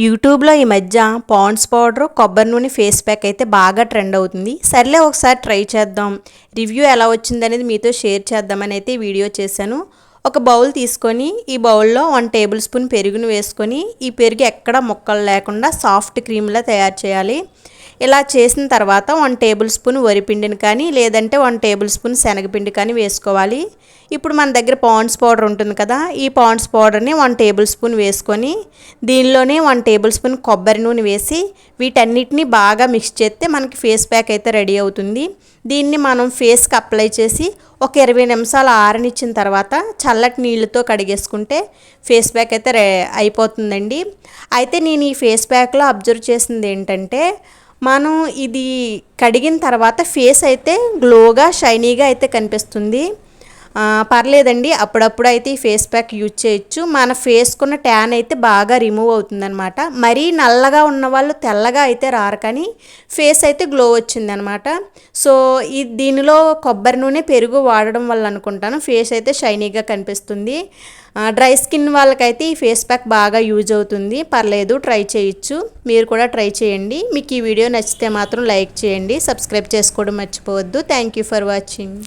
యూట్యూబ్లో ఈ మధ్య పాండ్స్ పౌడర్ కొబ్బరి నూనె ఫేస్ ప్యాక్ అయితే బాగా ట్రెండ్ అవుతుంది. సర్లే ఒకసారి ట్రై చేద్దాం, రివ్యూ ఎలా వచ్చింది అనేది మీతో షేర్ చేద్దామని అయితే వీడియో చేశాను. ఒక బౌల్ తీసుకొని ఈ బౌల్లో 1 టేబుల్ స్పూన్ పెరుగును వేసుకొని ఈ పెరుగు ఎక్కడ ముక్కలు లేకుండా సాఫ్ట్ క్రీమ్లా తయారు చేయాలి. ఇలా చేసిన తర్వాత 1 టేబుల్ స్పూన్ వరిపిండిని కానీ లేదంటే 1 టేబుల్ స్పూన్ శనగపిండి కానీ వేసుకోవాలి. ఇప్పుడు మన దగ్గర పాండ్స్ పౌడర్ ఉంటుంది కదా, ఈ పాండ్స్ పౌడర్ని 1 టేబుల్ స్పూన్ వేసుకొని దీనిలోనే 1 టేబుల్ స్పూన్ కొబ్బరి నూనె వేసి వీటన్నిటిని బాగా మిక్స్ చేస్తే మనకి ఫేస్ ప్యాక్ అయితే రెడీ అవుతుంది. దీన్ని మనం ఫేస్కి అప్లై చేసి ఒక 20 నిమిషాలు ఆరనిచ్చిన తర్వాత చల్లటి నీళ్ళతో కడిగేసుకుంటే ఫేస్ ప్యాక్ అయితే అయిపోతుందండి. అయితే నేను ఈ ఫేస్ ప్యాక్లో అబ్జర్వ్ చేసింది ఏంటంటే, మనం ఇది కడిగిన తర్వాత ఫేస్ అయితే గ్లోగా షైనీగా అయితే కనిపిస్తుంది. పర్లేదండి, అప్పుడప్పుడు అయితే ఈ ఫేస్ ప్యాక్ యూజ్ చేయొచ్చు. మన ఫేస్కున్న ట్యాన్ అయితే బాగా రిమూవ్ అవుతుందన్నమాట. మరీ నల్లగా ఉన్న వాళ్ళు తెల్లగా అయితే రారు, కానీ ఫేస్ అయితే గ్లో వచ్చిందనమాట. సో దీనిలో కొబ్బరి నూనె పెరుగు వాడడం వల్ల అనుకుంటాను ఫేస్ అయితే షైనీగా కనిపిస్తుంది. డ్రై స్కిన్ వాళ్ళకైతే ఈ ఫేస్ ప్యాక్ బాగా యూజ్ అవుతుంది. పర్లేదు, ట్రై చేయొచ్చు. మీరు కూడా ట్రై చేయండి. మీకు ఈ వీడియో నచ్చితే మాత్రం లైక్ చేయండి, సబ్స్క్రైబ్ చేసుకోవడం మర్చిపోవద్దు. Thank you for watching.